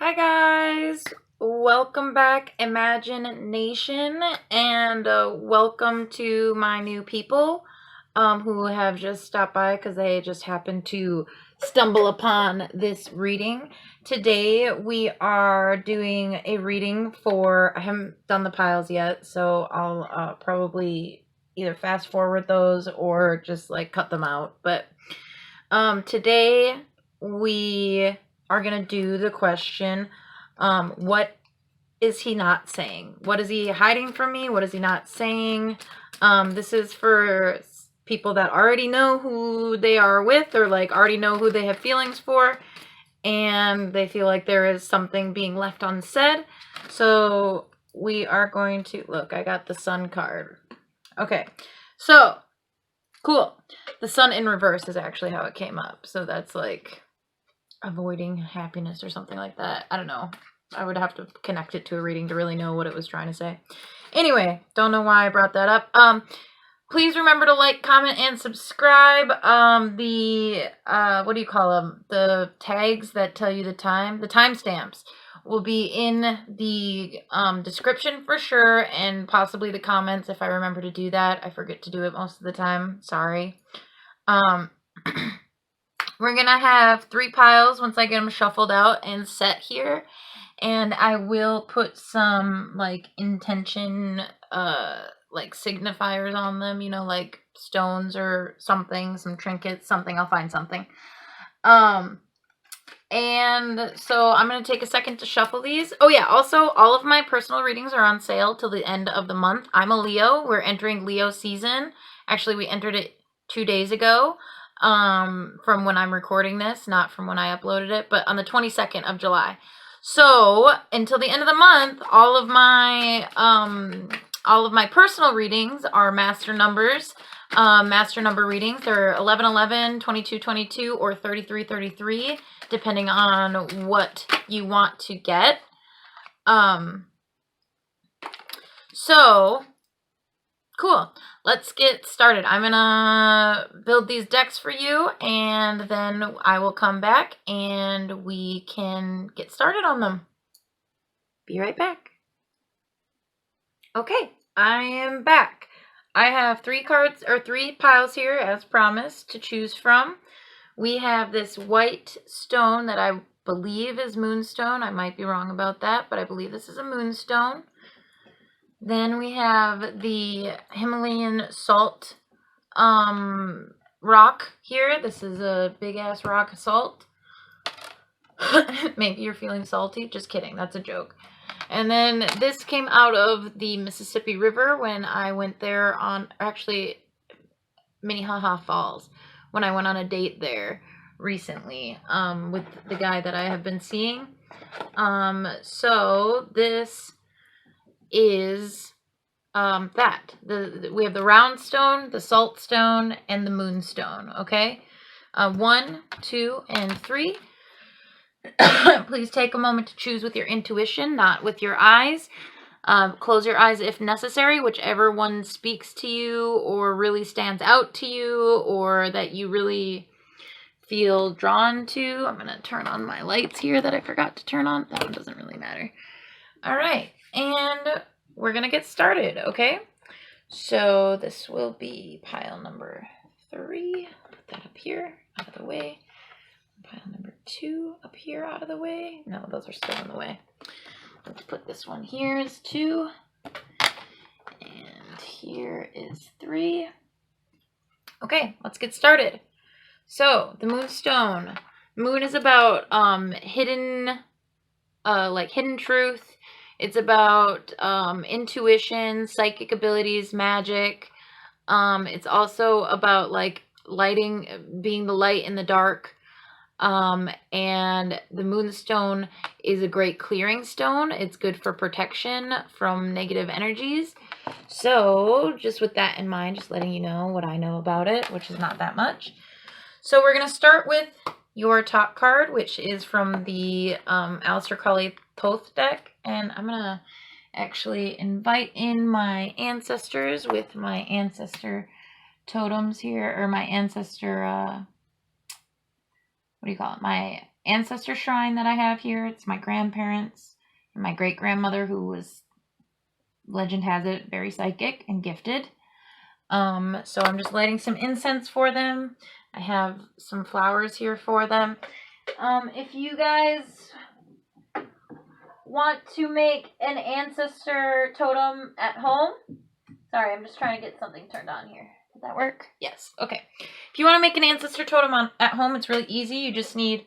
Hi guys, welcome back Imagine Nation, and welcome to my new people who have just stopped by because they just happened to stumble upon this reading. Today we are doing a reading for, I haven't done the piles yet, so I'll probably either fast forward those or just like cut them out, but today we are going to do the question, what is he not saying? What is he hiding from me? What is he not saying? This is for people that already know who they are with, or like already know who they have feelings for, and they feel like there is something being left unsaid. So we are going to, look, I got the Sun card. Okay, so cool. The Sun in reverse is actually how it came up. So that's like avoiding happiness or something like that. I don't know. I would have to connect it to a reading to really know what it was trying to say. Anyway, don't know why I brought that up. Please remember to like, comment, and subscribe. What do you call them? The tags that tell you the time, the timestamps will be in the description for sure, and possibly the comments if I remember to do that. I forget to do it most of the time. Sorry. We're going to have 3 piles once I get them shuffled out and set here. And I will put some, like, intention, like, signifiers on them. You know, like stones or something, some trinkets, something. I'll find something. And so I'm going to take a second to shuffle these. Oh, yeah. Also, all of my personal readings are on sale till the end of the month. I'm a Leo. We're entering Leo season. Actually, we entered it 2 days ago. From when I'm recording this, not from when I uploaded it, but on the 22nd of July. So until the end of the month, all of my personal readings are master numbers, master number readings. They're 1111, 2222, or 3333, depending on what you want to get. So cool. Let's get started. I'm going to build these decks for you, and then I will come back and we can get started on them. Be right back. Okay, I am back. I have 3 cards, or 3 piles here, as promised, to choose from. We have this white stone that I believe is moonstone. I might be wrong about that, but I believe this is a moonstone. Then we have the Himalayan salt rock here. This is a big-ass rock of salt. Maybe you're feeling salty. Just kidding. That's a joke. And then this came out of the Mississippi River when I went there on, actually, Minnehaha Falls, when I went on a date there recently with the guy that I have been seeing. So this is we have the round stone, the salt stone, and the moonstone. Okay, 1, 2, and 3. Please take a moment to choose with your intuition, not with your eyes. Close your eyes if necessary, whichever one speaks to you or really stands out to you, or that you really feel drawn to. I'm gonna turn on my lights here that I forgot to turn on. That one doesn't really matter. All right, and we're gonna get started, okay? So this will be pile number 3. Put that up here, out of the way. Pile number 2 up here, out of the way. No, those are still in the way. Let's put this one here as 2. And here is 3. Okay, let's get started. So the moonstone. Moon is about hidden truth. It's about intuition, psychic abilities, magic. It's also about like lighting, being the light in the dark. And the moonstone is a great clearing stone. It's good for protection from negative energies. So just with that in mind, just letting you know what I know about it, which is not that much. So we're going to start with your top card, which is from the Aleister Crowley Thoth deck. And I'm going to actually invite in my ancestors with my ancestor totems here, or my ancestor, what do you call it? My ancestor shrine that I have here. It's my grandparents and my great-grandmother, who was, legend has it, very psychic and gifted. So I'm just lighting some incense for them. I have some flowers here for them. If you guys want to make an ancestor totem at home, sorry, I'm just trying to get something turned on here. Did that work? Yes. Okay. If you want to make an ancestor totem at home, it's really easy. You just need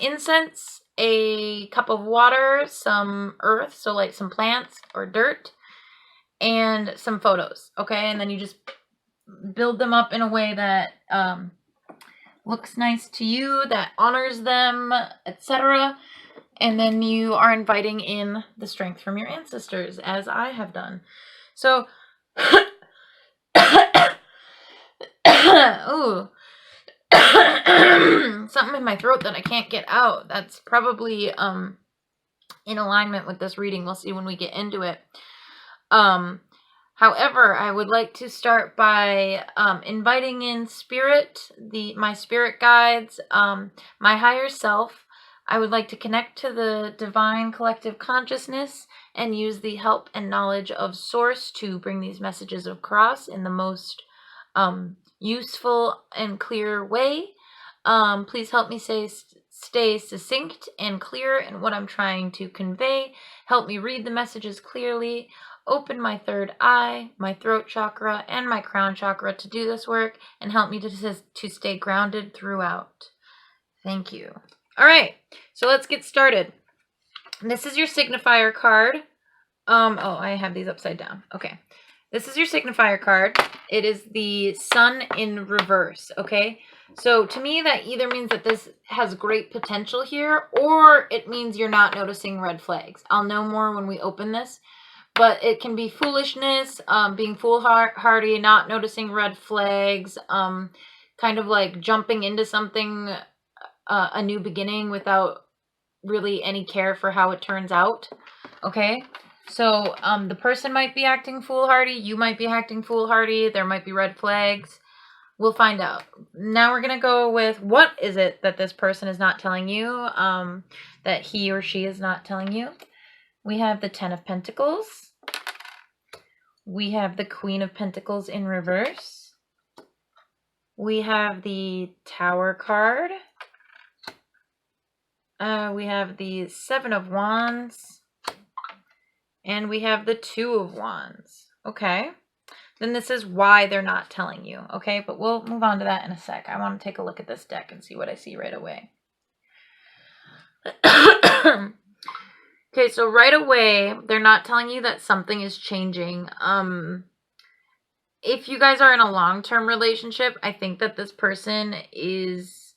incense, a cup of water, some earth, so like some plants or dirt, and some photos. Okay, and then you just build them up in a way that looks nice to you, that honors them, etc. And then you are inviting in the strength from your ancestors, as I have done. So, ooh, something in my throat that I can't get out. That's probably in alignment with this reading. We'll see when we get into it. However, I would like to start by inviting in spirit, my spirit guides, my higher self. I would like to connect to the divine collective consciousness and use the help and knowledge of Source to bring these messages across in the most useful and clear way. Please help me stay succinct and clear in what I'm trying to convey. Help me read the messages clearly. Open my third eye, my throat chakra, and my crown chakra to do this work, and help me to stay grounded throughout. Thank you. All right, so let's get started. This is your signifier card. Oh, I have these upside down. Okay. This is your signifier card. It is the Sun in reverse, okay? So to me, that either means that this has great potential here, or it means you're not noticing red flags. I'll know more when we open this. But it can be foolishness, being foolhardy, not noticing red flags, kind of like jumping into something, a new beginning without really any care for how it turns out. Okay? So the person might be acting foolhardy, you might be acting foolhardy, there might be red flags. We'll find out. Now we're going to go with what is it that this person is not telling you, that he or she is not telling you. We have the Ten of Pentacles. We have the Queen of Pentacles in reverse. We have the Tower card. We have the Seven of Wands. And we have the Two of Wands. Okay. Then this is why they're not telling you. Okay, but we'll move on to that in a sec. I want to take a look at this deck and see what I see right away. Okay, so right away, they're not telling you that something is changing. If you guys are in a long-term relationship, I think that this person is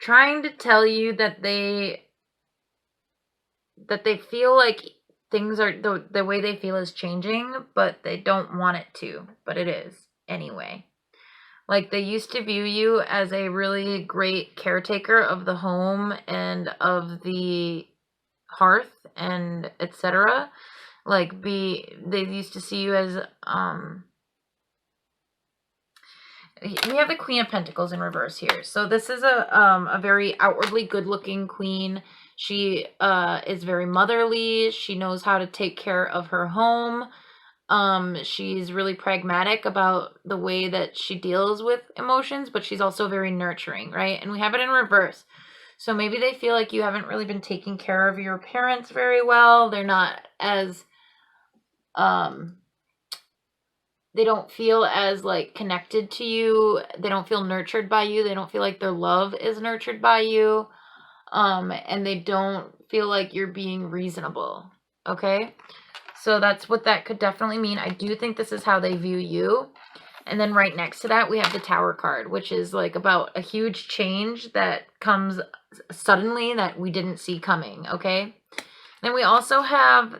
trying to tell you that they feel like things are, the way they feel is changing, but they don't want it to, but it is anyway. Like, they used to view you as a really great caretaker of the home and of the hearth and etc. Like, they used to see you as, we have the Queen of Pentacles in reverse here. So this is a very outwardly good-looking queen. She is very motherly. She knows how to take care of her home. She's really pragmatic about the way that she deals with emotions, but she's also very nurturing, right? And we have it in reverse. So maybe they feel like you haven't really been taking care of your parents very well. They're not as, they don't feel as, like, connected to you. They don't feel nurtured by you. They don't feel like their love is nurtured by you. And they don't feel like you're being reasonable, okay? So that's what that could definitely mean. I do think this is how they view you. And then right next to that, we have the Tower card, which is like about a huge change that comes suddenly that we didn't see coming, okay? Then we also have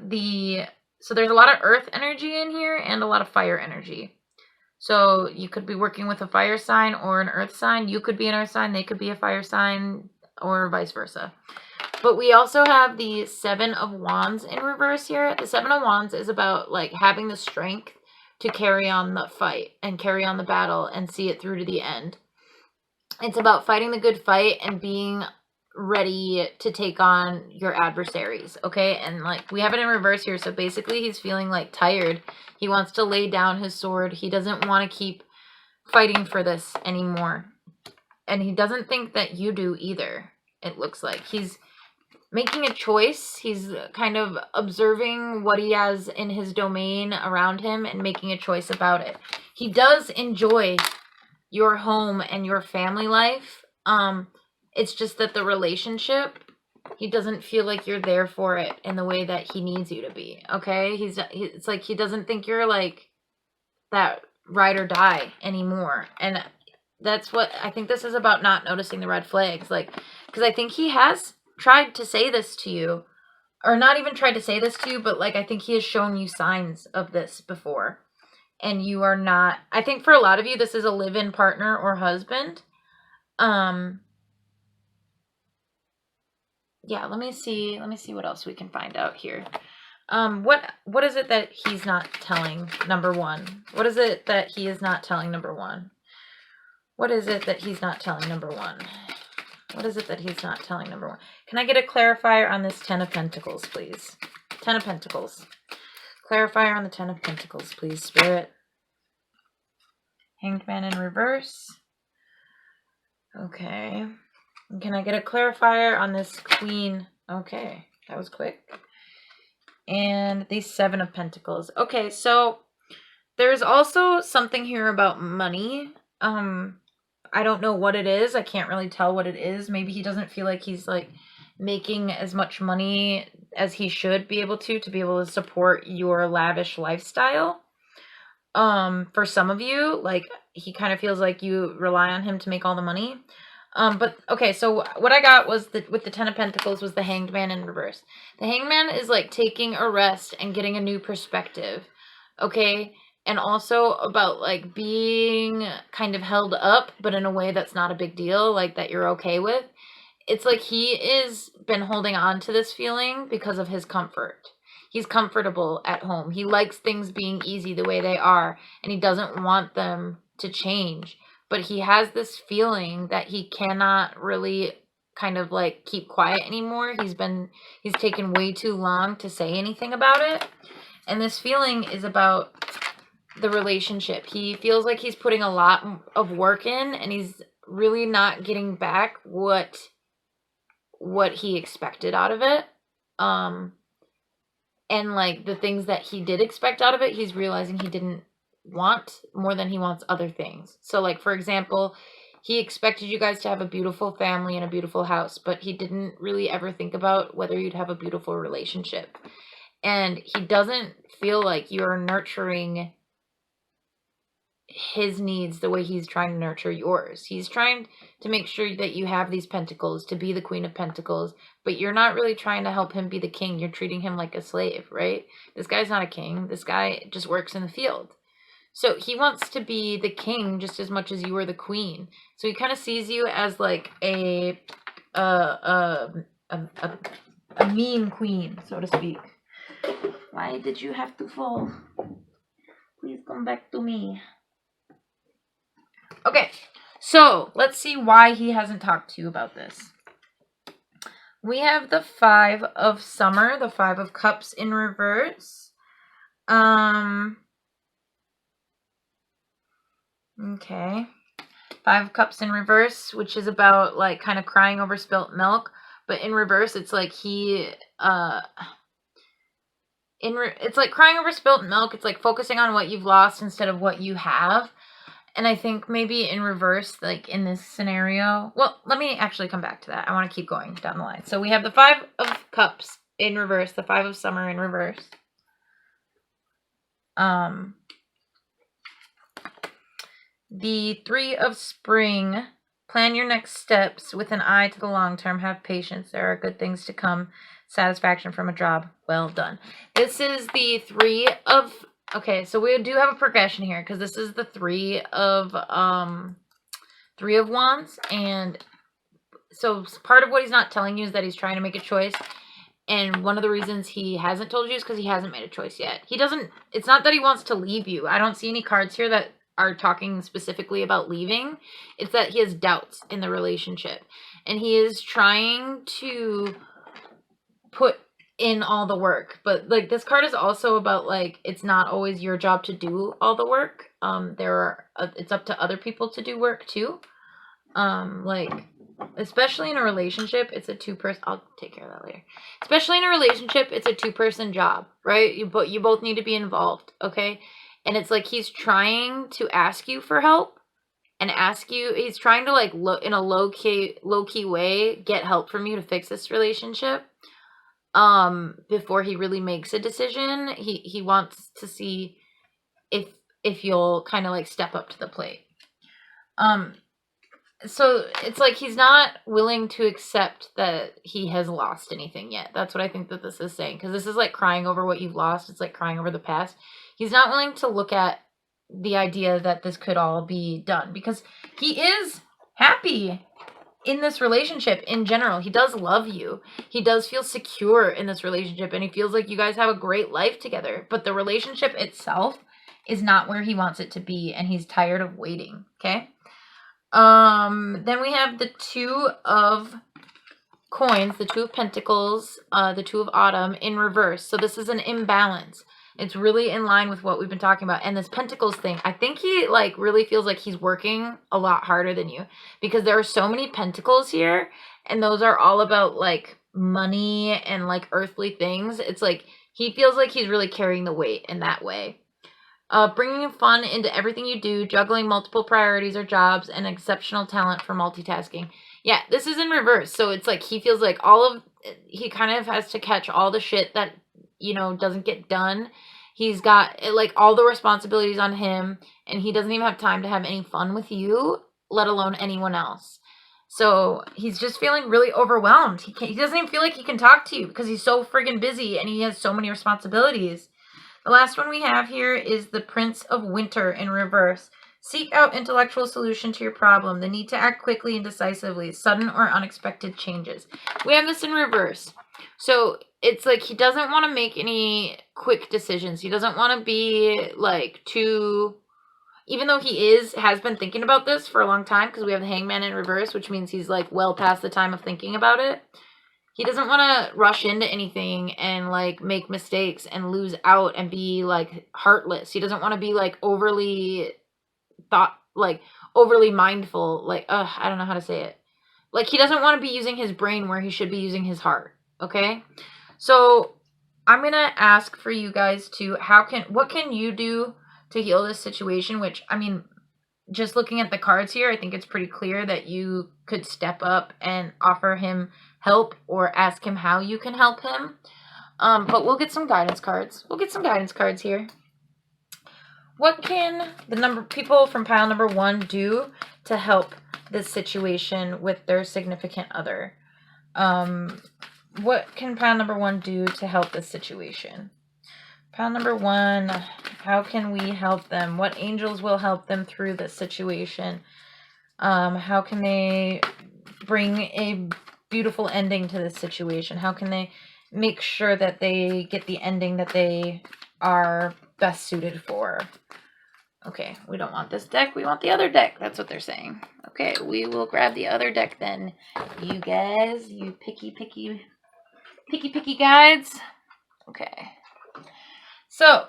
so there's a lot of earth energy in here and a lot of fire energy. So you could be working with a fire sign or an earth sign. You could be an earth sign, they could be a fire sign, or vice versa. But we also have the Seven of Wands in reverse here. The Seven of Wands is about, like, having the strength to carry on the fight and carry on the battle and see it through to the end. It's about fighting the good fight and being ready to take on your adversaries, okay? And like we have it in reverse here, so basically he's feeling like tired. He wants to lay down his sword. He doesn't want to keep fighting for this anymore. And he doesn't think that you do either. It looks like he's making a choice. He's kind of observing what he has in his domain around him and making a choice about it. He does enjoy your home and your family life. It's just that the relationship, he doesn't feel like you're there for it in the way that he needs you to be. Okay? It's like he doesn't think you're like that ride or die anymore. And that's what I think this is about, not noticing the red flags. Like, because I think he has tried to say this to you, or not even tried to say this to you, but like I think he has shown you signs of this before. And you are not, I think for a lot of you, this is a live-in partner or husband. Yeah, let me see what else we can find out here. What is it that he's not telling, number one? What is it that he is not telling, number one? What is it that he's not telling, number one? What is it that he's not telling, number one? Can I get a clarifier on this Ten of Pentacles, please? Ten of Pentacles. Clarifier on the Ten of Pentacles, please, Spirit. Hanged Man in reverse. Okay. Can I get a clarifier on this Queen? Okay, that was quick. And the Seven of Pentacles. Okay, so there's also something here about money. I don't know what it is. I can't really tell what it is. Maybe he doesn't feel like he's like making as much money as he should be able to be able to support your lavish lifestyle. For some of you, like he kind of feels like you rely on him to make all the money. But okay, so what I got was with the Ten of Pentacles was the Hanged Man in reverse. The Hanged Man is like taking a rest and getting a new perspective. Okay? And also about like being kind of held up, but in a way that's not a big deal, like that you're okay with. It's like he is been holding on to this feeling because of his comfort. He's comfortable at home. He likes things being easy the way they are, and he doesn't want them to change. But he has this feeling that he cannot really kind of like keep quiet anymore. He's taken way too long to say anything about it. And this feeling is about the relationship. He feels like he's putting a lot of work in, and he's really not getting back what he expected out of it. And like the things that he did expect out of it, he's realizing he didn't want more than he wants other things. So like, for example, he expected you guys to have a beautiful family and a beautiful house, but he didn't really ever think about whether you'd have a beautiful relationship. And he doesn't feel like you're nurturing his needs the way he's trying to nurture yours. He's trying to make sure that you have these pentacles, to be the Queen of Pentacles, but you're not really trying to help him be the king. You're treating him like a slave, right? This guy's not a king. This guy just works in the field. So he wants to be the king just as much as you are the queen. So he kind of sees you as like a mean queen, so to speak. Why did you have to fall? Please come back to me. Okay, so let's see why he hasn't talked to you about this. We have the Five of Summer, the Five of Cups in reverse. Okay. Five of Cups in reverse, which is about like kind of crying over spilt milk, but in reverse, it's like it's like crying over spilt milk. It's like focusing on what you've lost instead of what you have. And I think maybe in reverse, like in this scenario, well, let me actually come back to that. I want to keep going down the line. So we have the Five of Cups in reverse, the Five of Summer in reverse. The Three of Spring. Plan your next steps with an eye to the long term. Have patience. There are good things to come. Satisfaction from a job well done. This is the Three of... Okay, so we do have a progression here because this is the Three of Wands, and so part of what he's not telling you is that he's trying to make a choice, And one of the reasons he hasn't told you is because he hasn't made a choice yet. He doesn't, it's not that he wants to leave you. I don't see any cards here that are talking specifically about leaving. It's that he has doubts in the relationship. And he is trying to put in all the work. But like this card is also about like it's not always your job to do all the work. It's up to other people to do work too. Like especially in a relationship, it's a two-person. I'll take care of that later. Especially in a relationship, it's a two-person job, right? You both need to be involved, okay? And it's like he's trying to ask you for help and he's trying to like in a low-key way get help from you to fix this relationship. Before he really makes a decision, he wants to see if you'll kind of like step up to the plate. So it's like he's not willing to accept that he has lost anything yet. That's what I think that this is saying. Because this is like crying over what you've lost. It's like crying over the past. He's not willing to look at the idea that this could all be done. Because he is happy in this relationship in general. He does love you. He does feel secure in this relationship. And he feels like you guys have a great life together. But the relationship itself is not where he wants it to be. And he's tired of waiting. Okay? Then we have the Two of Coins, the Two of Pentacles, the Two of Autumn in reverse. So this is an imbalance. It's really in line with what we've been talking about. And this Pentacles thing, I think he like really feels like he's working a lot harder than you because there are so many Pentacles here and those are all about like money and like earthly things. It's like he feels like he's really carrying the weight in that way. Bringing fun into everything you do, juggling multiple priorities or jobs, and exceptional talent for multitasking. Yeah, this is in reverse. So it's like he feels like he kind of has to catch all the shit that, doesn't get done. He's got like all the responsibilities on him, and he doesn't even have time to have any fun with you, let alone anyone else. So he's just feeling really overwhelmed. He doesn't even feel like he can talk to you because he's so friggin' busy and he has so many responsibilities. The last one we have here is the Prince of Winter in reverse. Seek out intellectual solution to your problem. The need to act quickly and decisively. Sudden or unexpected changes. We have this in reverse. So it's like he doesn't want to make any quick decisions. He doesn't want to be like too... Even though he has been thinking about this for a long time because we have the Hangman in reverse, which means he's like well past the time of thinking about it. He doesn't want to rush into anything and like make mistakes and lose out and be like heartless. He doesn't want to be like overly mindful. Like, I don't know how to say it. Like he doesn't want to be using his brain where he should be using his heart. Okay. So I'm going to ask for you guys to, what can you do to heal this situation? Which, I mean, just looking at the cards here, I think it's pretty clear that you could step up and offer him help or ask him how you can help him. But we'll get some guidance cards. We'll get some guidance cards here. What can the people from pile number 1 do to help this situation with their significant other? What can pile number 1 do to help this situation? Pile number 1, how can we help them? What angels will help them through this situation? How can they bring a beautiful ending to this situation? How can they make sure that they get the ending that they are best suited for? Okay, we don't want this deck. We want the other deck. That's what they're saying. Okay, we will grab the other deck then. You guys, you picky guides. Okay. So,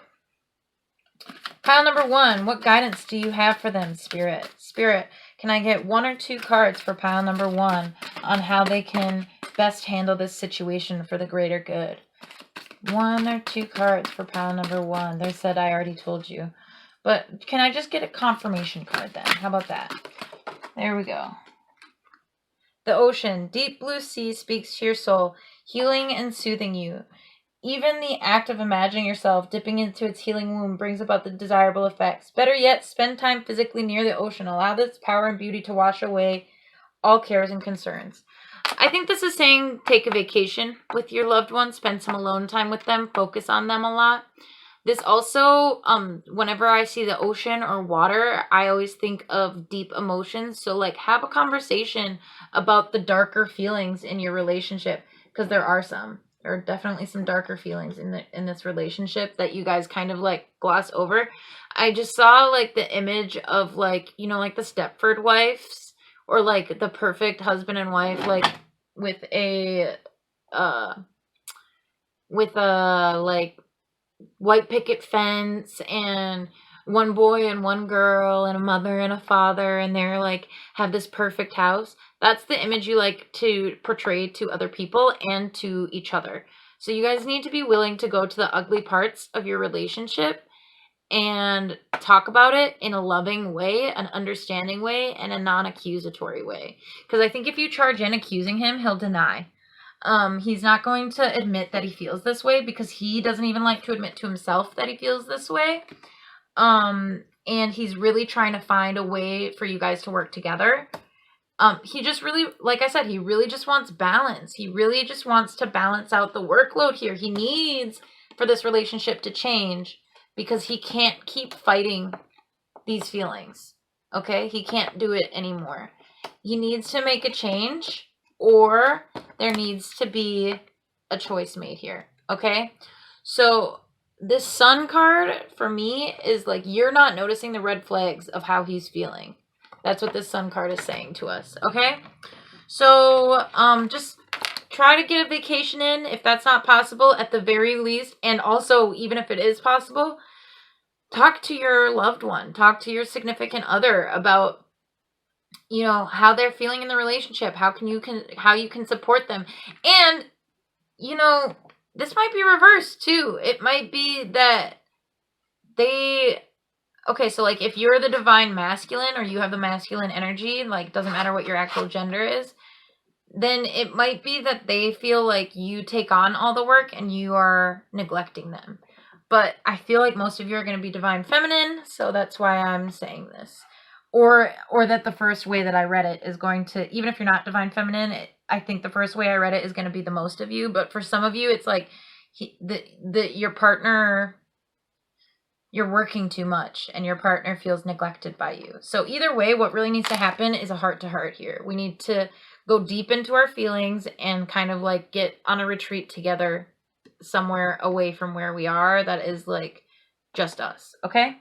pile number 1, what guidance do you have for them, Spirit? Spirit, can I get 1 or 2 cards for pile number 1 on how they can best handle this situation for the greater good? 1 or 2 cards for pile number 1. They said I already told you. But can I just get a confirmation card then? How about that? There we go. The ocean. Deep blue sea speaks to your soul, healing and soothing you. Even the act of imagining yourself dipping into its healing womb brings about the desirable effects. Better yet, spend time physically near the ocean. Allow this power and beauty to wash away all cares and concerns. I think this is saying take a vacation with your loved ones. Spend some alone time with them. Focus on them a lot. This also, whenever I see the ocean or water, I always think of deep emotions. So, like, have a conversation about the darker feelings in your relationship, because there are some. There are definitely some darker feelings in this relationship that you guys kind of like gloss over. I just saw like the image of like, you know, like the Stepford wives or like the perfect husband and wife, like with a uh like white picket fence and one boy and one girl and a mother and a father, and they're like have this perfect house. That's the image you like to portray to other people and to each other. So you guys need to be willing to go to the ugly parts of your relationship and talk about it in a loving way, an understanding way, and a non-accusatory way. Because I think if you charge in accusing him, he'll deny. He's not going to admit that he feels this way because he doesn't even like to admit to himself that he feels this way. And he's really trying to find a way for you guys to work together. He just really, like I said, he really just wants balance. He really just wants to balance out the workload here. He needs for this relationship to change because he can't keep fighting these feelings. Okay? He can't do it anymore. He needs to make a change, or there needs to be a choice made here. Okay? So this Sun card for me is like, you're not noticing the red flags of how he's feeling. That's what this Sun card is saying to us. Okay? So just try to get a vacation in if that's not possible at the very least. And also, even if it is possible, talk to your loved one. Talk to your significant other about, you know, how they're feeling in the relationship. How you can support them. And, you know, this might be reversed too. It might be that okay, so like if you're the divine masculine or you have the masculine energy, like doesn't matter what your actual gender is, then it might be that they feel like you take on all the work and you are neglecting them. But I feel like most of you are going to be divine feminine, so that's why I'm saying this. Or that the first way that I read it is going to, even if you're not divine feminine, I think the first way I read it is going to be the most of you. But for some of you, it's like your partner, you're working too much and your partner feels neglected by you. So either way, what really needs to happen is a heart-to-heart here. We need to go deep into our feelings and kind of like get on a retreat together somewhere away from where we are that is like just us. Okay?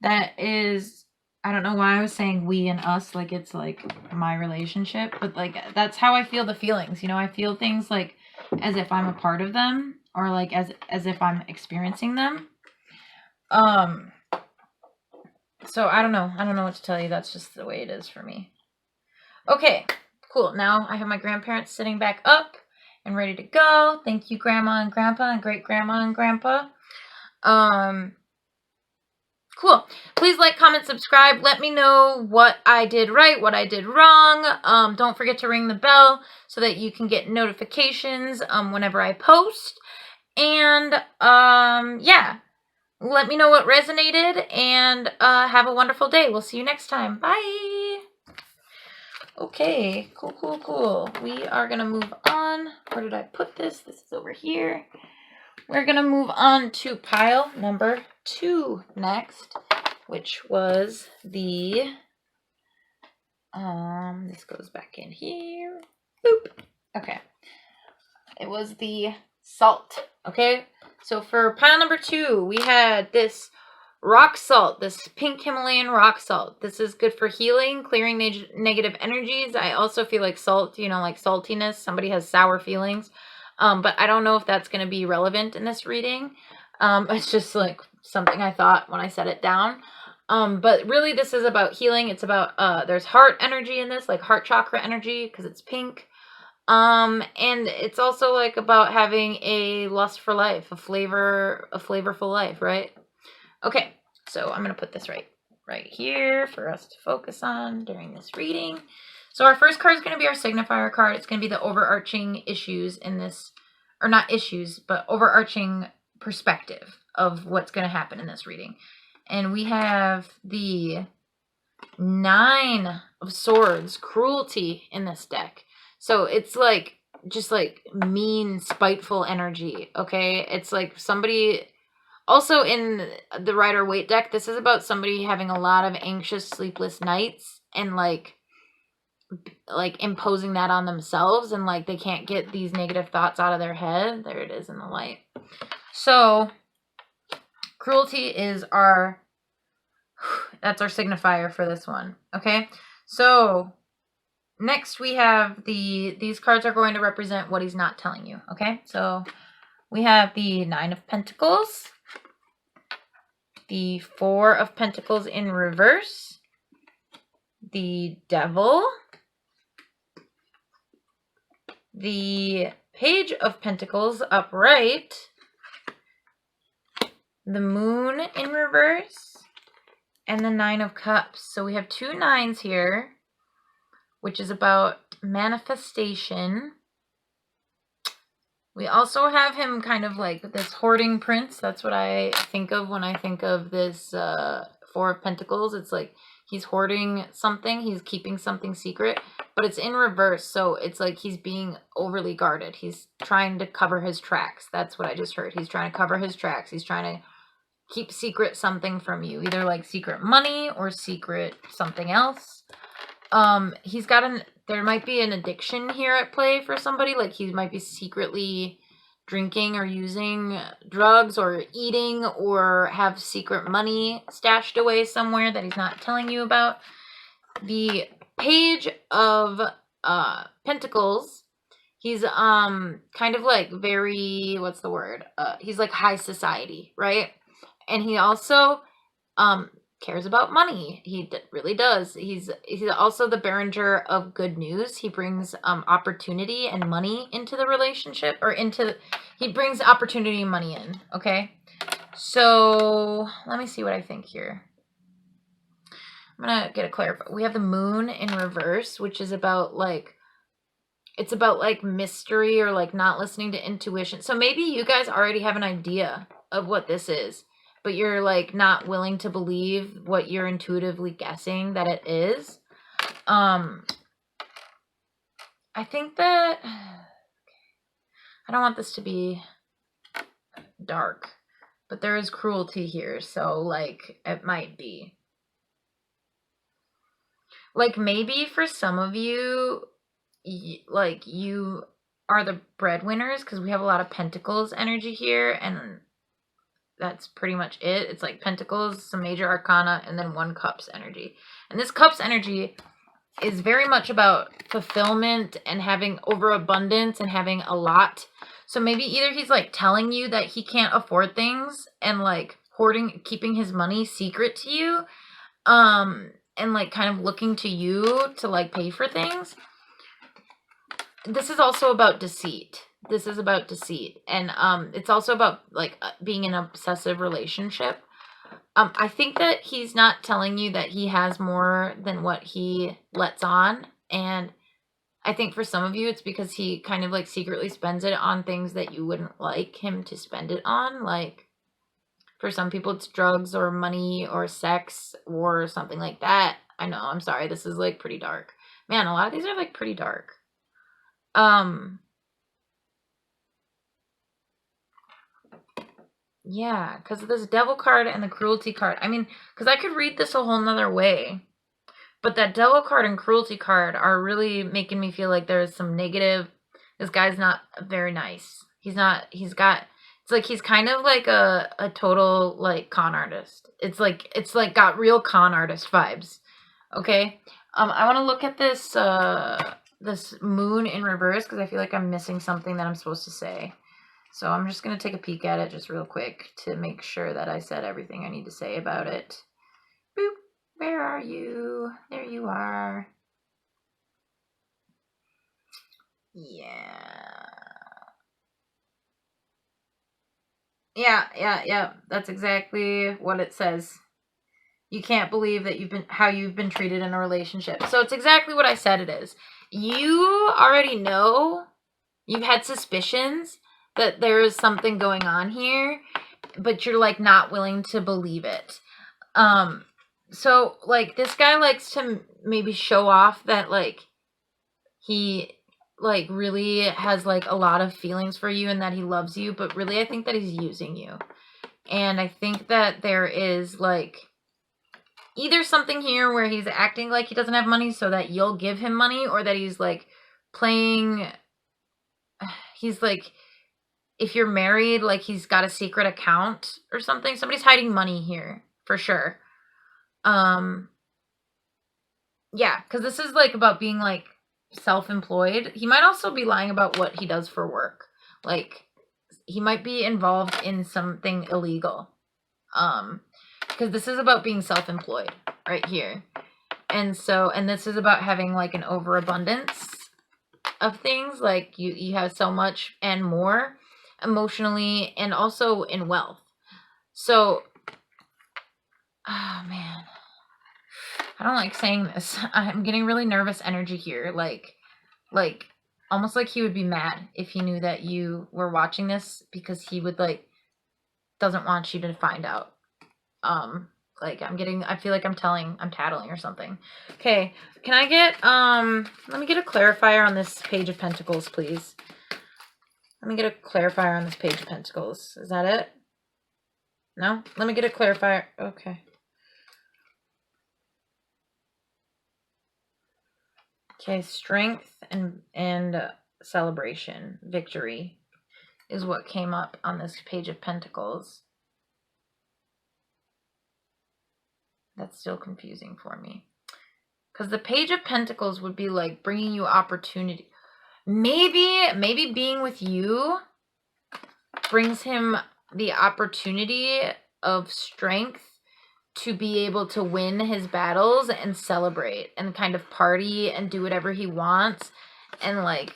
That is, I don't know why I was saying we and us, like it's like my relationship, but like that's how I feel the feelings. You know, I feel things like as if I'm a part of them, or like as if I'm experiencing them. So I don't know what to tell you. That's just the way it is for me. Okay, cool. Now I have my grandparents sitting back up and ready to go. Thank you, Grandma and Grandpa and great grandma and grandpa. Cool. Please like, comment, subscribe. Let me know what I did right, what I did wrong. Don't forget to ring the bell so that you can get notifications whenever I post. And yeah. Let me know what resonated, and have a wonderful day. We'll see you next time. Bye. Okay, cool. We are going to move on. Where did I put this? This is over here. We're going to move on to pile number 2 next, which was the, this goes back in here. Boop. Okay. It was the salt, okay? So for pile number 2, we had this rock salt, this pink Himalayan rock salt. This is good for healing, clearing negative energies. I also feel like salt, you know, like saltiness. Somebody has sour feelings. But I don't know if that's going to be relevant in this reading. It's just like something I thought when I set it down. But really this is about healing. It's about, there's heart energy in this, like heart chakra energy, because it's pink. And it's also like about having a lust for life, a flavorful life, right? Okay, so I'm going to put this right here for us to focus on during this reading. So our first card is going to be our signifier card. It's going to be the overarching issues in this, or not issues, but overarching perspective of what's going to happen in this reading. And we have the 9 of Swords, cruelty in this deck. So it's like, just like mean, spiteful energy, okay? It's like somebody, also in the Rider-Waite deck, this is about somebody having a lot of anxious, sleepless nights and like like imposing that on themselves, and like they can't get these negative thoughts out of their head. There it is in the light. So cruelty is that's our signifier for this one. Okay, so next we have these cards are going to represent what he's not telling you. Okay, so we have the Nine of Pentacles, the Four of Pentacles in reverse, the Devil, the Page of Pentacles upright, the Moon in reverse, and the Nine of Cups. So we have two nines here, which is about manifestation. We also have him kind of like this hoarding prince. That's what I think of when I think of this Four of Pentacles. It's like he's hoarding something. He's keeping something secret, but it's in reverse. So it's like he's being overly guarded. He's trying to cover his tracks. That's what I just heard. He's trying to cover his tracks. He's trying to keep secret something from you. Either like secret money or secret something else. He's got there might be an addiction here at play for somebody. Like he might be secretly drinking or using drugs or eating or have secret money stashed away somewhere that he's not telling you about. The Page of Pentacles, he's kind of like very, what's the word? He's like high society, right? And he also cares about money. He really does. He's also the bearer of good news. He brings opportunity and money into the relationship, or he brings opportunity and money in. Okay, so let me see what I think here. I'm gonna get a clarify. We have the Moon in reverse, which is about like, it's about like mystery or like not listening to intuition. So maybe you guys already have an idea of what this is, but you're like not willing to believe what you're intuitively guessing that it is. I think that I don't want this to be dark, but there is cruelty here. So like it might be like, maybe for some of you, like you are the breadwinners, because we have a lot of Pentacles energy here, and that's pretty much it. It's like Pentacles, some major arcana, and then one Cups energy. And this Cups energy is very much about fulfillment and having overabundance and having a lot. So maybe either he's like telling you that he can't afford things and like hoarding, keeping his money secret to you, and like kind of looking to you to like pay for things. This is also about deceit. This is about deceit. And it's also about like being in an obsessive relationship. I think that he's not telling you that he has more than what he lets on. And I think for some of you, it's because he kind of like secretly spends it on things that you wouldn't like him to spend it on. Like for some people, it's drugs or money or sex or something like that. I know, I'm sorry. This is like pretty dark. Man, a lot of these are like pretty dark. Yeah, because of this Devil card and the Cruelty card. I mean, because I could read this a whole nother way. But that Devil card and Cruelty card are really making me feel like there's some negative. This guy's not very nice. It's like he's kind of like a total like con artist. It's like got real con artist vibes. Okay? I want to look at this this Moon in reverse because I feel like I'm missing something that I'm supposed to say. So I'm just going to take a peek at it just real quick to make sure that I said everything I need to say about it. Boop. Where are you? There you are. Yeah. That's exactly what it says. You can't believe that how you've been treated in a relationship. So it's exactly what I said it is. You already know, you've had suspicions that there is something going on here, but you're like not willing to believe it. So like this guy likes to maybe show off that like he like really has like a lot of feelings for you and that he loves you, but really I think that he's using you. And I think that there is like either something here where he's acting like he doesn't have money so that you'll give him money, or that he's like playing, he's like, if you're married, like he's got a secret account or something. Somebody's hiding money here for sure. Yeah, because this is like about being like self-employed. He might also be lying about what he does for work. Like he might be involved in something illegal. Because this is about being self-employed right here. And this is about having like an overabundance of things. Like you have so much and more emotionally and also in wealth. So, oh man, I don't like saying this. I'm getting really nervous energy here. Like almost like he would be mad if he knew that you were watching this, because he would like, doesn't want you to find out. Like I feel like I'm tattling or something. Okay. Can I get, let me get a clarifier on this Page of Pentacles, please. Let me get a clarifier on this Page of Pentacles. Is that it? No? Let me get a clarifier. Okay. Okay, strength and celebration, victory is what came up on this Page of Pentacles. That's still confusing for me. Because the Page of Pentacles would be like bringing you opportunity. Maybe being with you brings him the opportunity of strength to be able to win his battles and celebrate and kind of party and do whatever he wants. And like,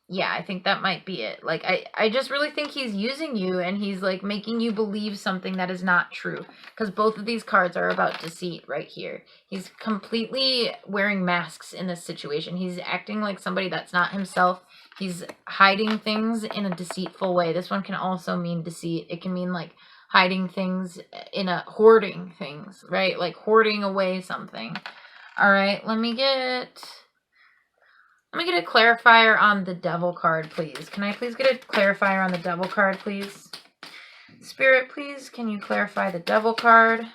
yeah, I think that might be it. Like, I just really think he's using you, and he's like making you believe something that is not true. Because both of these cards are about deceit right here. He's completely wearing masks in this situation. He's acting like somebody that's not himself. He's hiding things in a deceitful way. This one can also mean deceit. It can mean like hiding things in hoarding things, right? Like hoarding away something. All right, let me get a clarifier on the Devil card, please. Can I please get a clarifier on the Devil card, please? Spirit, please, can you clarify the Devil card?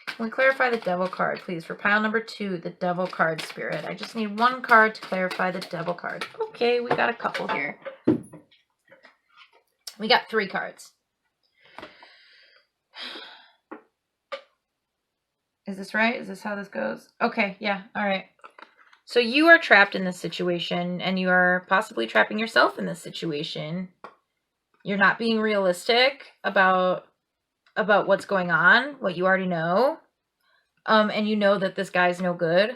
Can we clarify the Devil card, please? For pile number 2, the Devil card, Spirit. I just need one card to clarify the Devil card. Okay, we got a couple here. We got 3 cards. Is this right? Is this how this goes? Okay, yeah, all right. So you are trapped in this situation, and you are possibly trapping yourself in this situation. You're not being realistic about what's going on, what you already know. And you know that this guy's no good.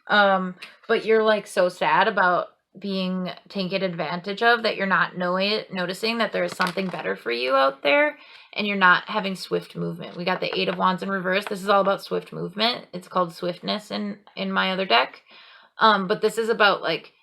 But you're like so sad about being taken advantage of that you're not noticing that there is something better for you out there, and you're not having swift movement. We got the 8 of Wands in reverse. This is all about swift movement. It's called swiftness in my other deck. But this is about like,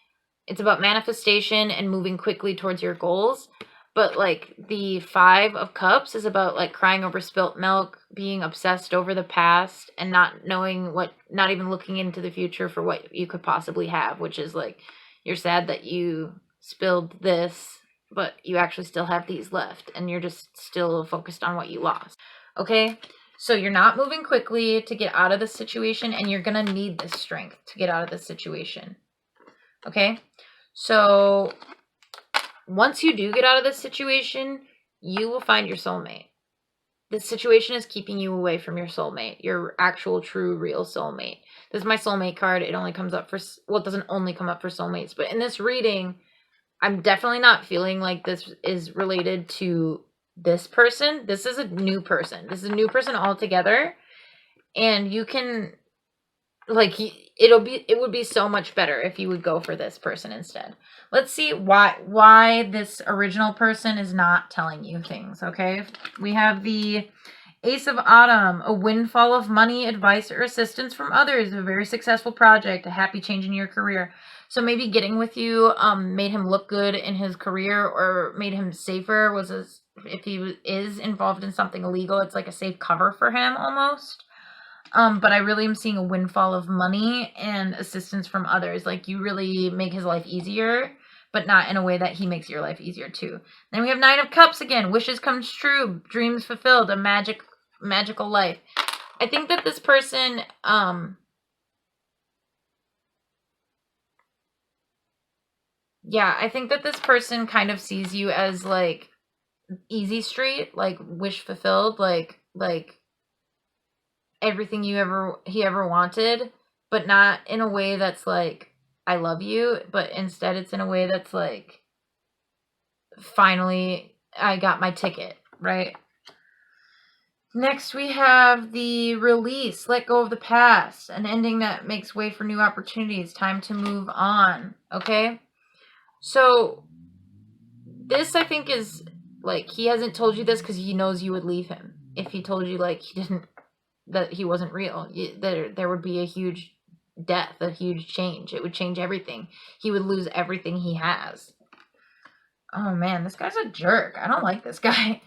it's about manifestation and moving quickly towards your goals. But like the 5 of Cups is about like crying over spilt milk, being obsessed over the past, and not knowing not even looking into the future for what you could possibly have, which is like, you're sad that you spilled this, but you actually still have these left, and you're just still focused on what you lost. Okay? So you're not moving quickly to get out of this situation, and you're going to need this strength to get out of this situation. Okay? So once you do get out of this situation, you will find your soulmate. This situation is keeping you away from your soulmate, your actual, true, real soulmate. This is my soulmate card. It only comes up for, well, it doesn't only come up for soulmates, but in this reading, I'm definitely not feeling like this is related to this person. This is a new person. This is a new person altogether. And you can, like, it would be so much better if you would go for this person instead. Let's see why this original person is not telling you things, okay? We have the Ace of Autumn, a windfall of money, advice, or assistance from others, a very successful project, a happy change in your career. So maybe getting with you made him look good in his career, or made him safer. If he is involved in something illegal, it's like a safe cover for him almost. But I really am seeing a windfall of money and assistance from others. Like, you really make his life easier, but not in a way that he makes your life easier too. Then we have 9 of Cups again. Wishes come true, dreams fulfilled, a magical life. I think that this person, yeah, I think that this person kind of sees you as like easy street, like wish fulfilled, like everything he ever wanted, but not in a way that's like I love you, but instead it's in a way that's like finally I got my ticket, right? Next we have the release, let go of the past, an ending that makes way for new opportunities, time to move on, okay? So this I think is like he hasn't told you this because he knows you would leave him. If he told you like he didn't, that he wasn't real, there would be a huge death, a huge change. It would change everything. He would lose everything he has. Oh man, this guy's a jerk. I don't like this guy.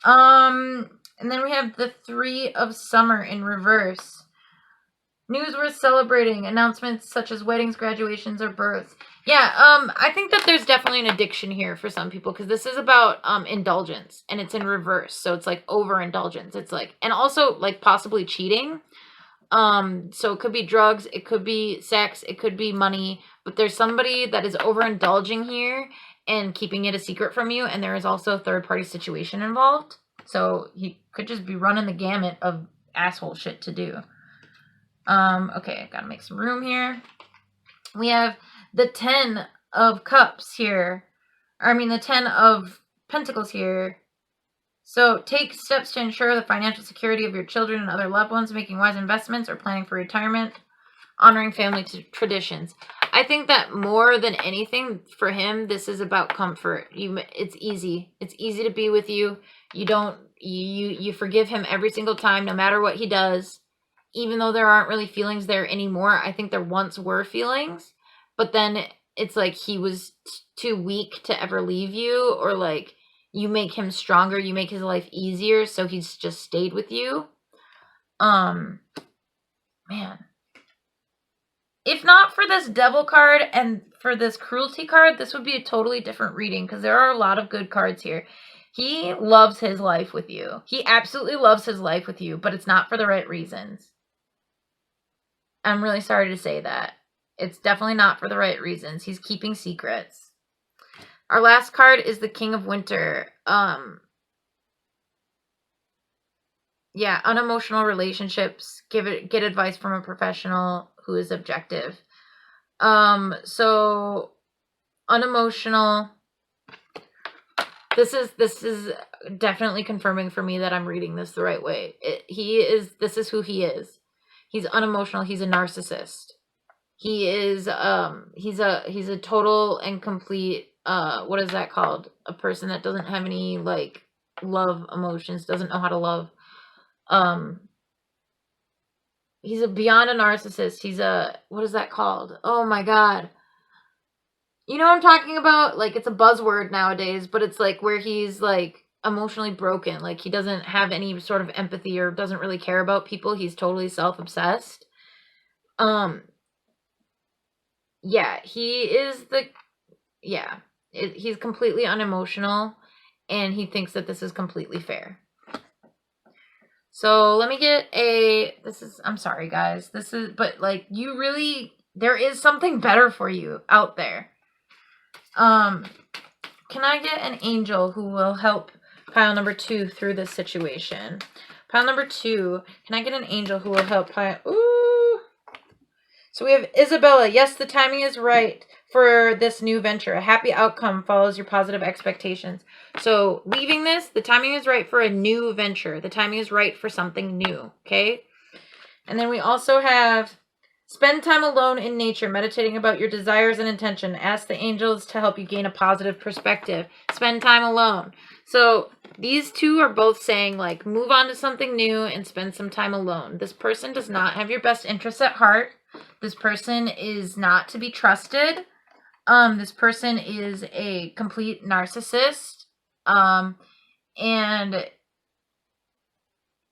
And then we have the 3 of Summer in reverse. News worth celebrating, announcements such as weddings, graduations, or births. Yeah, I think that there's definitely an addiction here for some people because this is about indulgence and it's in reverse. So it's like overindulgence. It's like, and also like possibly cheating. So it could be drugs, it could be sex, it could be money, but there's somebody that is overindulging here and keeping it a secret from you, and there is also a third-party situation involved. So he could just be running the gamut of asshole shit to do. Okay, gotta make some room here. We have the 10 of Cups here. The 10 of Pentacles here. So take steps to ensure the financial security of your children and other loved ones, making wise investments or planning for retirement, honoring family traditions. I think that more than anything for him, this is about comfort. It's easy. It's easy to be with you. You forgive him every single time, no matter what he does. Even though there aren't really feelings there anymore, I think there once were feelings. But then it's like he was too weak to ever leave you, or like you make him stronger, you make his life easier, so he's just stayed with you. Man. If not for this Devil card and for this Cruelty card, this would be a totally different reading because there are a lot of good cards here. He loves his life with you. He absolutely loves his life with you, but it's not for the right reasons. I'm really sorry to say that. It's definitely not for the right reasons. He's keeping secrets. Our last card is the King of Winter. Yeah, unemotional relationships. Get advice from a professional who is objective. So unemotional. This is definitely confirming for me that I'm reading this the right way. This is who he is. He's unemotional. He's a narcissist. He is he's a total and complete what is that called? A person that doesn't have any like love emotions, doesn't know how to love. He's beyond a narcissist. He's what is that called? Oh my god. You know what I'm talking about? Like, it's a buzzword nowadays, but it's like where he's like emotionally broken. Like he doesn't have any sort of empathy or doesn't really care about people. He's totally self-obsessed. Yeah, he is he's completely unemotional and he thinks that this is completely fair. So let me get I'm sorry guys, but like there is something better for you out there. Can I get an angel who will help pile number 2 through this situation? Pile number 2, can I get an angel who will help pile? Ooh. So we have Isabella. Yes, the timing is right for this new venture. A happy outcome follows your positive expectations. So leaving this, the timing is right for a new venture. The timing is right for something new, okay? And then we also have spend time alone in nature, meditating about your desires and intention. Ask the angels to help you gain a positive perspective. Spend time alone. So these two are both saying, like, move on to something new and spend some time alone. This person does not have your best interests at heart. This person is not to be trusted. This person is a complete narcissist. And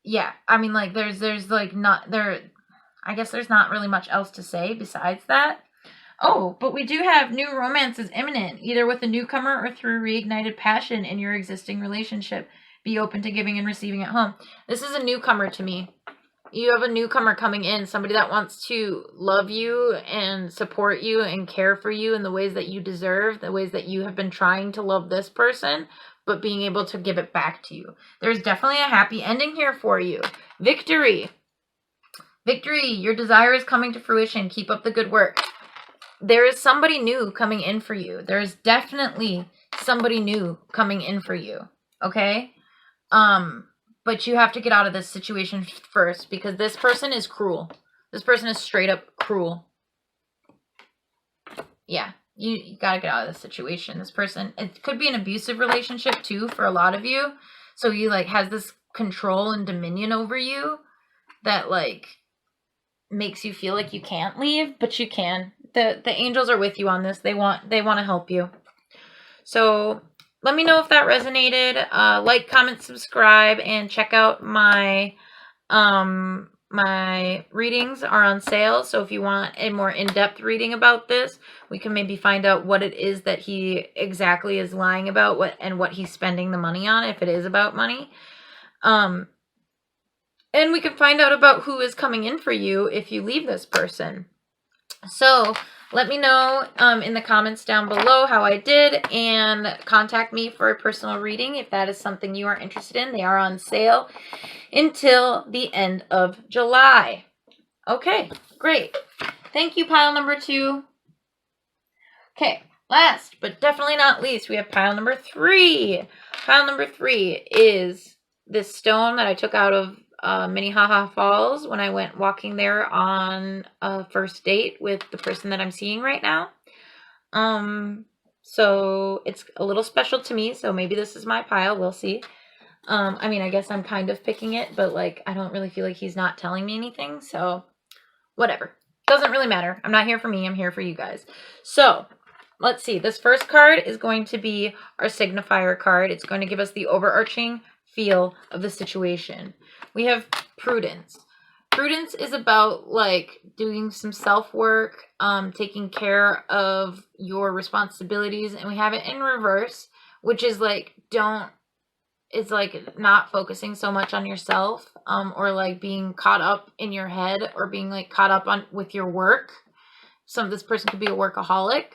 yeah, I mean, like, there's like not there. I guess there's not really much else to say besides that. Oh, but we do have new romance is imminent, either with a newcomer or through reignited passion in your existing relationship. Be open to giving and receiving at home. This is a newcomer to me. You have a newcomer coming in, somebody that wants to love you and support you and care for you in the ways that you deserve, the ways that you have been trying to love this person, but being able to give it back to you. There's definitely a happy ending here for you. Victory. Victory, your desire is coming to fruition. Keep up the good work. There is somebody new coming in for you. There is definitely somebody new coming in for you. Okay? But you have to get out of this situation first, because this person is cruel. This person is straight up cruel. Yeah, you gotta get out of this situation. This person, it could be an abusive relationship too for a lot of you. So he like has this control and dominion over you that like makes you feel like you can't leave, but you can. The angels are with you on this. They want to help you. So let me know if that resonated. Like, comment, subscribe, and check out my my readings are on sale. So if you want a more in-depth reading about this, we can maybe find out what it is that he exactly is lying about, what he's spending the money on, if it is about money. And we can find out about who is coming in for you if you leave this person. So let me know in the comments down below how I did, and contact me for a personal reading if that is something you are interested in. They are on sale until the end of July. Okay, great. Thank you, pile number 2. Okay, last but definitely not least, we have pile number 3. Pile number 3 is this stone that I took out of Minnehaha Falls when I went walking there on a first date with the person that I'm seeing right now. So it's a little special to me, so maybe this is my pile. We'll see. I mean, I guess I'm kind of picking it, but like I don't really feel like he's not telling me anything, so whatever. Doesn't really matter. I'm not here for me. I'm here for you guys. So let's see. This first card is going to be our signifier card. It's going to give us the overarching feel of the situation. We have prudence. Prudence is about like doing some self-work, taking care of your responsibilities, and we have it in reverse, which is like it's like not focusing so much on yourself, or like being caught up in your head, or being like caught up with your work. This person could be a workaholic,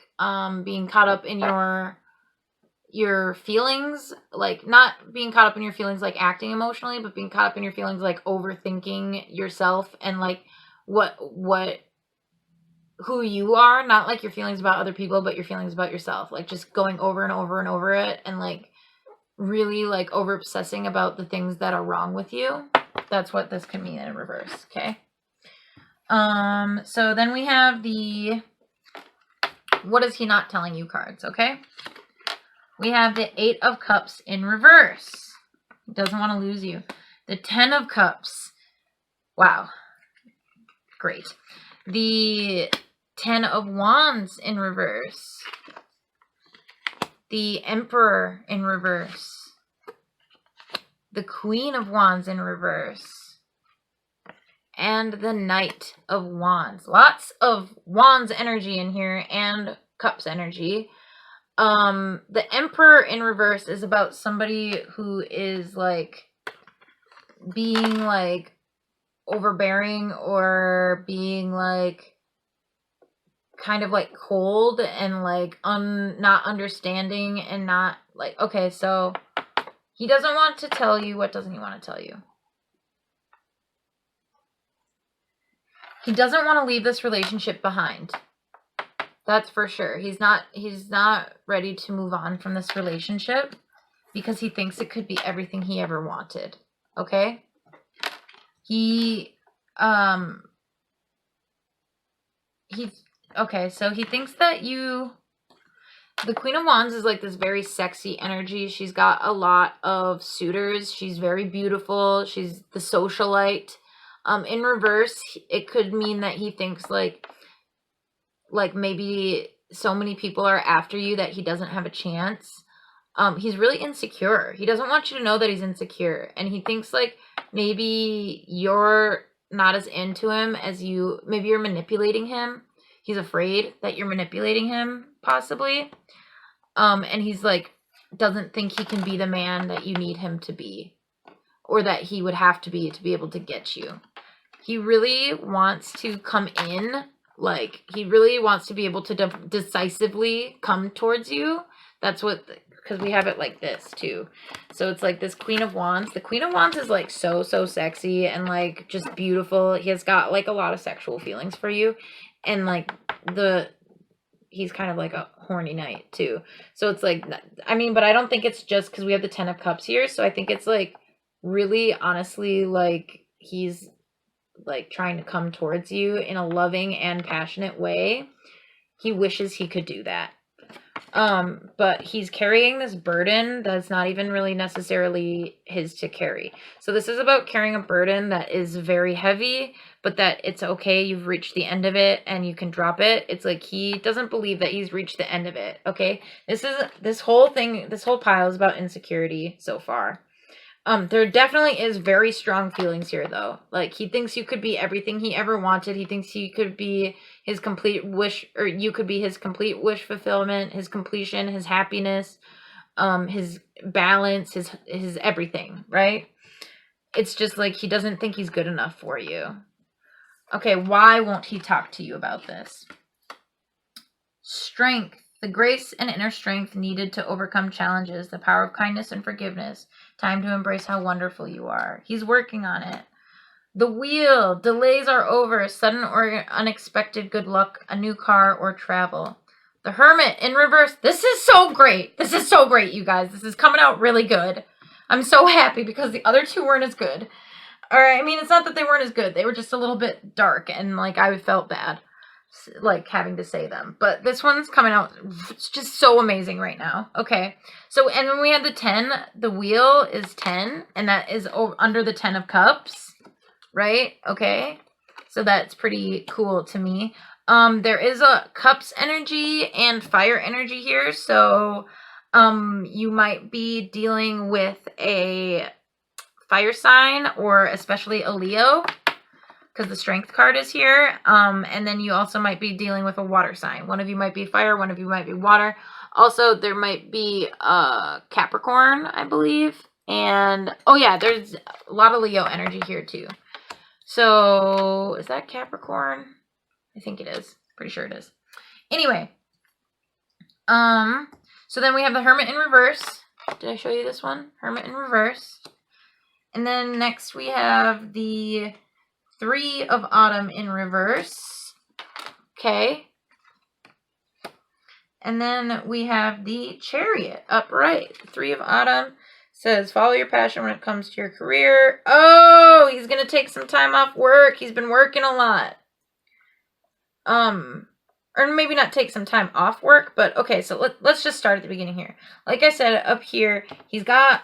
being caught up in your feelings, like not being caught up in your feelings like acting emotionally, but being caught up in your feelings like overthinking yourself and like who you are, not like your feelings about other people, but your feelings about yourself, like just going over and over and over it, and like really like over obsessing about the things that are wrong with you. That's what this can mean in reverse. Okay. So then we have the what is he not telling you cards. Okay. We have the 8 of Cups in reverse. He doesn't want to lose you. The 10 of Cups. Wow. Great. The 10 of Wands in reverse. The Emperor in reverse. The Queen of Wands in reverse. And the Knight of Wands. Lots of Wands energy in here and Cups energy. The Emperor in reverse is about somebody who is like being like overbearing, or being like kind of like cold and like not understanding, and not like, okay, so he doesn't want to tell you. What doesn't he want to tell you? He doesn't want to leave this relationship behind. That's for sure. He's not ready to move on from this relationship because he thinks it could be everything he ever wanted. Okay? Okay, so he thinks that the Queen of Wands is like this very sexy energy. She's got a lot of suitors. She's very beautiful. She's the socialite. In reverse, it could mean that he thinks like maybe so many people are after you that he doesn't have a chance. He's really insecure. He doesn't want you to know that he's insecure. And he thinks like maybe you're not as into him as maybe you're manipulating him. He's afraid that you're manipulating him, possibly. And he's like, doesn't think he can be the man that you need him to be, or that he would have to be able to get you. he really wants to come in. Like, he really wants to be able to decisively come towards you. That's what, because we have it like this too. So it's like this Queen of Wands. The Queen of Wands is like so sexy and like just beautiful. He has got like a lot of sexual feelings for you. And like he's kind of like a horny knight too. So it's like, I mean, but I don't think it's just because we have the 10 of Cups here. So I think it's like really honestly like he's like trying to come towards you in a loving and passionate way. He wishes he could do that. But he's carrying this burden that's not even really necessarily his to carry. So this is about carrying a burden that is very heavy, but that it's okay. You've reached the end of it and you can drop it. It's like he doesn't believe that he's reached the end of it. Okay. This whole pile is about insecurity so far. There definitely is very strong feelings here, though. Like, he thinks you could be everything he ever wanted. He thinks he could be his complete wish, or you could be his complete wish fulfillment, his completion, his happiness, his balance, his everything, right? It's just like he doesn't think he's good enough for you. Okay, why won't he talk to you about this? Strength. The grace and inner strength needed to overcome challenges, the power of kindness and forgiveness. Time to embrace how wonderful you are. He's working on it. The Wheel. Delays are over. Sudden or unexpected good luck, a new car, or travel. The Hermit in reverse. This is so great. This is so great, you guys. This is coming out really good. I'm so happy because the other two weren't as good. Or, I mean, it's not that they weren't as good. They were just a little bit dark, and, like, I felt bad, like, having to say them. But this one's coming out, it's just so amazing right now. Okay, so, and when we have the 10, the Wheel is 10, and that is under the 10 of Cups, right? Okay, so that's pretty cool to me. There is a Cups energy and fire energy here, so you might be dealing with a fire sign, or especially a Leo, because the Strength card is here. And then you also might be dealing with a water sign. One of you might be fire, one of you might be water. Also, there might be Capricorn, I believe. And, oh yeah, there's a lot of Leo energy here too. So, is that Capricorn? I think it is. Pretty sure it is. Anyway. So then we have the Hermit in reverse. Did I show you this one? Hermit in reverse. And then next we have the 3 of Autumn in reverse. Okay. And then we have the Chariot upright. 3 of Autumn says, follow your passion when it comes to your career. Oh, he's going to take some time off work. He's been working a lot. Or maybe not take some time off work, but okay, so let's just start at the beginning here. Like I said, up here, he's got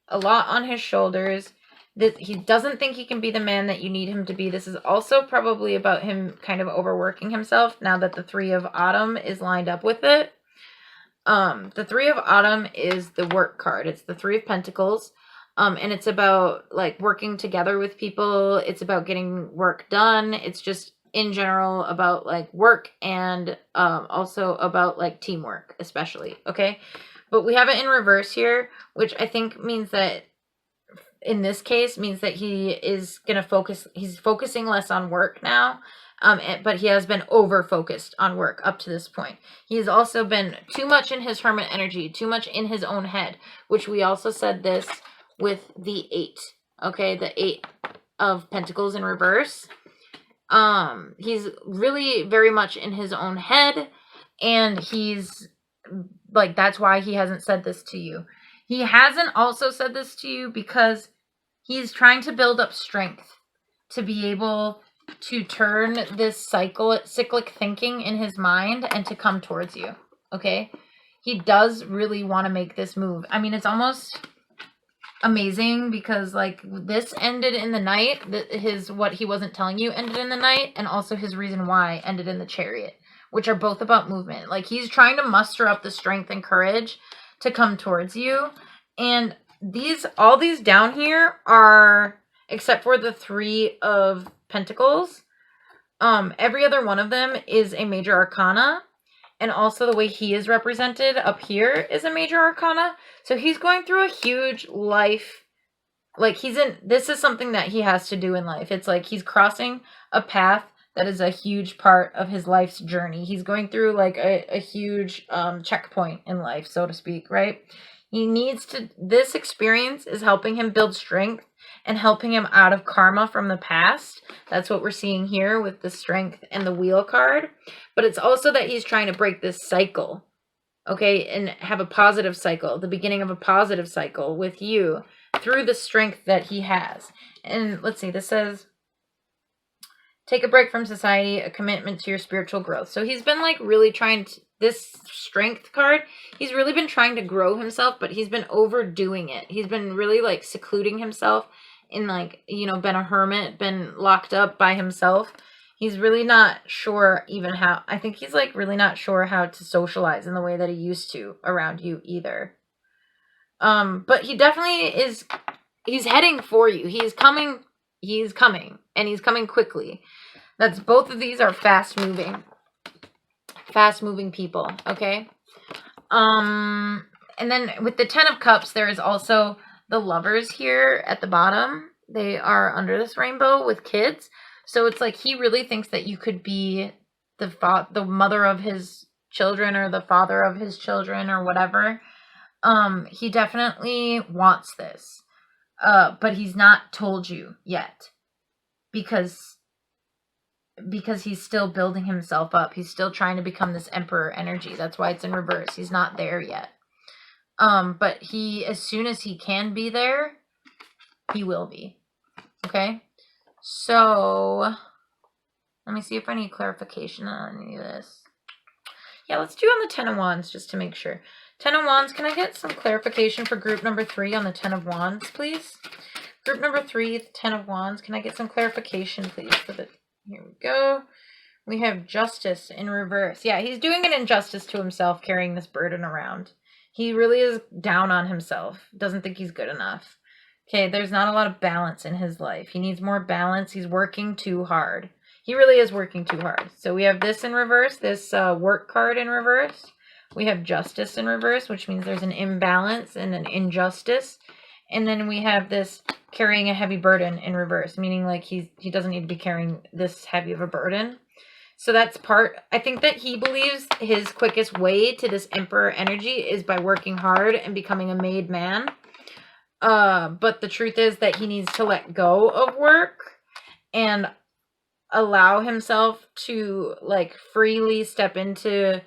a lot on his shoulders. He doesn't think he can be the man that you need him to be. This is also probably about him kind of overworking himself now that the 3 of Autumn is lined up with it. The 3 of Autumn is the work card. It's the 3 of Pentacles. And it's about like working together with people. It's about getting work done. It's just in general about like work, and also about like teamwork, especially. Okay. But we have it in reverse here, which I think means that in this case means that he is going to focus. He's focusing less on work now. But he has been over-focused on work up to this point. He's also been too much in his Hermit energy, too much in his own head, which we also said this with the 8. Okay, the 8 of Pentacles in reverse. He's really very much in his own head, and he's like, that's why he hasn't said this to you. He hasn't also said this to you because he's trying to build up strength to be able to turn this cyclic thinking in his mind and to come towards you. Okay, he does really want to make this move. I mean, it's almost amazing because like this ended in the night. His what he wasn't telling you ended in the night, and also his reason why ended in the Chariot, which are both about movement. Like, he's trying to muster up the strength and courage to come towards you. And all these down here are, except for the 3 of Pentacles, every other one of them is a major arcana. And also the way he is represented up here is a major arcana. So he's going through a huge life like this is something that he has to do in life. It's like he's crossing a path that is a huge part of his life's journey. He's going through like a huge checkpoint in life, so to speak, right? This experience is helping him build strength and helping him out of karma from the past. That's what we're seeing here with the strength and the wheel card. But it's also that he's trying to break this cycle, okay, and have a positive cycle, the beginning of a positive cycle with you through the strength that he has. And let's see, this says, take a break from society, a commitment to your spiritual growth. So he's been like really trying to, this strength card, he's really been trying to grow himself, but he's been overdoing it. He's been really like secluding himself in like, you know, been a hermit, been locked up by himself. He's really not sure even how, I think he's like really not sure how to socialize in the way that he used to around you either. But he definitely is, he's heading for you. He's coming, and he's coming quickly. That's, both of these are fast moving people, okay? And then with the 10 of Cups, there is also the lovers here at the bottom. They are under this rainbow with kids. So it's like he really thinks that you could be the mother of his children or the father of his children or whatever. He definitely wants this. But he's not told you yet because he's still building himself up. He's still trying to become this emperor energy. That's why it's in reverse. He's not there yet. But as soon as he can be there, he will be. Okay? So, let me see if I need clarification on any of this. Yeah, let's do on the 10 of Wands just to make sure. 10 of Wands, can I get some clarification for group number 3 on the 10 of Wands, please? Group number 3, 10 of Wands, can I get some clarification, please, for the... Here we go. We have Justice in reverse. Yeah, he's doing an injustice to himself carrying this burden around. He really is down on himself. Doesn't think he's good enough. Okay, there's not a lot of balance in his life. He needs more balance. He's working too hard. He really is working too hard. So we have this in reverse, this work card in reverse. We have Justice in reverse, which means there's an imbalance and an injustice. And then we have this carrying a heavy burden in reverse, meaning like he doesn't need to be carrying this heavy of a burden. So that's I think that he believes his quickest way to this emperor energy is by working hard and becoming a made man. But the truth is that he needs to let go of work and allow himself to like freely step into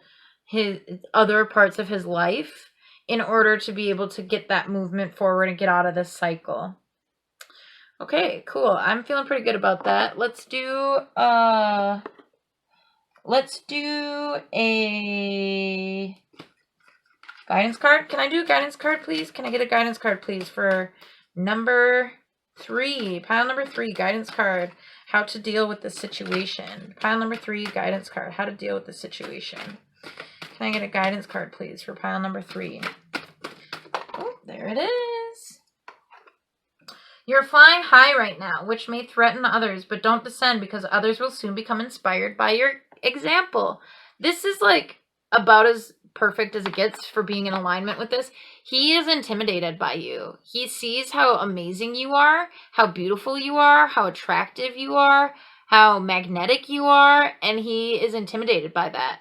his other parts of his life in order to be able to get that movement forward and get out of this cycle. Okay, cool. I'm feeling pretty good about that. Let's do a guidance card. Can I do a guidance card, please? Can I get a guidance card, please, for number 3, pile number 3, guidance card, how to deal with the situation. Pile number 3, guidance card, how to deal with the situation. Can I get a guidance card, please, for pile number 3? Oh, there it is. You're flying high right now, which may threaten others, but don't descend because others will soon become inspired by your example. This is like about as perfect as it gets for being in alignment with this. He is intimidated by you. He sees how amazing you are, how beautiful you are, how attractive you are, how magnetic you are, and he is intimidated by that.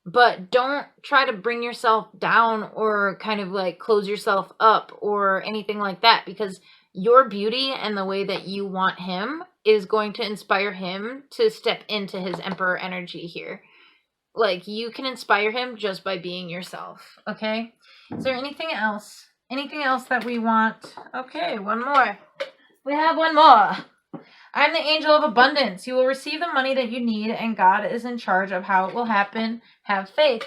But don't try to bring yourself down or kind of like close yourself up or anything like that, because your beauty and the way that you want him is going to inspire him to step into his emperor energy here. Like, you can inspire him just by being yourself, okay? Is there anything else? Anything else that we want? Okay, one more. We have one more. I'm the angel of abundance. You will receive the money that you need, and God is in charge of how it will happen. Have faith.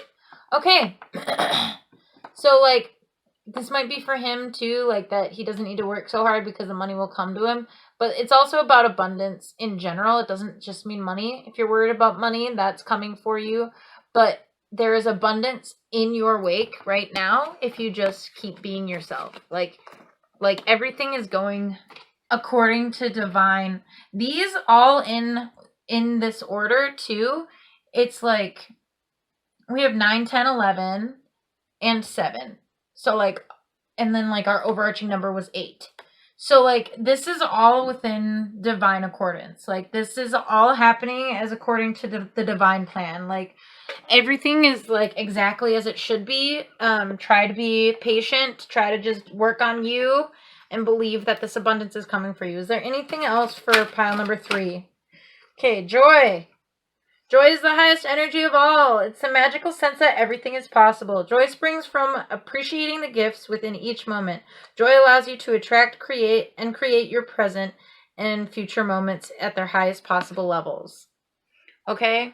Okay. So, like, this might be for him, too, like, that he doesn't need to work so hard because the money will come to him. But it's also about abundance in general. It doesn't just mean money. If you're worried about money, that's coming for you. But there is abundance in your wake right now if you just keep being yourself. Like everything is going according to divine. These all in this order, too. It's like we have 9, 10, 11, and 7. So, like, and then, like, our overarching number was 8. So, like, this is all within divine accordance. Like, this is all happening as according to the divine plan. Like, everything is, like, exactly as it should be. Try to be patient. Try to just work on you and believe that this abundance is coming for you. Is there anything else for pile number 3? Okay, joy. Joy is the highest energy of all. It's a magical sense that everything is possible. Joy springs from appreciating the gifts within each moment. Joy allows you to attract, create your present and future moments at their highest possible levels. Okay?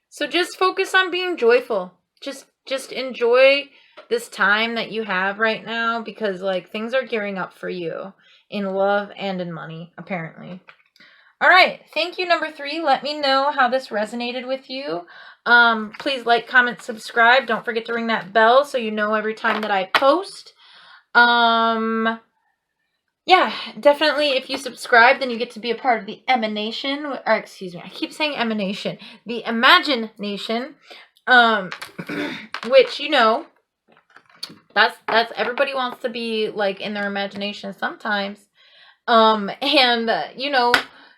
So just focus on being joyful. Just enjoy this time that you have right now, because like things are gearing up for you in love and in money, apparently. All right. Thank you, number 3. Let me know how this resonated with you. Please like, comment, subscribe. Don't forget to ring that bell so you know every time that I post. Yeah, definitely if you subscribe, then you get to be a part of the emanation, or excuse me, I keep saying emanation, the EMMAgineIntuit, which, you know, that's everybody wants to be like in their imagination sometimes. You know,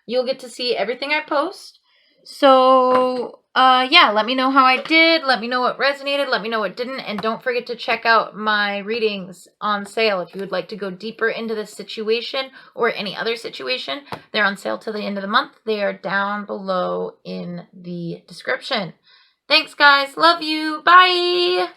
you'll get to see everything I post. So, yeah, let me know how I did. Let me know what resonated. Let me know what didn't. And don't forget to check out my readings on sale if you would like to go deeper into this situation or any other situation. They're on sale till the end of the month. They are down below in the description. Thanks, guys. Love you. Bye.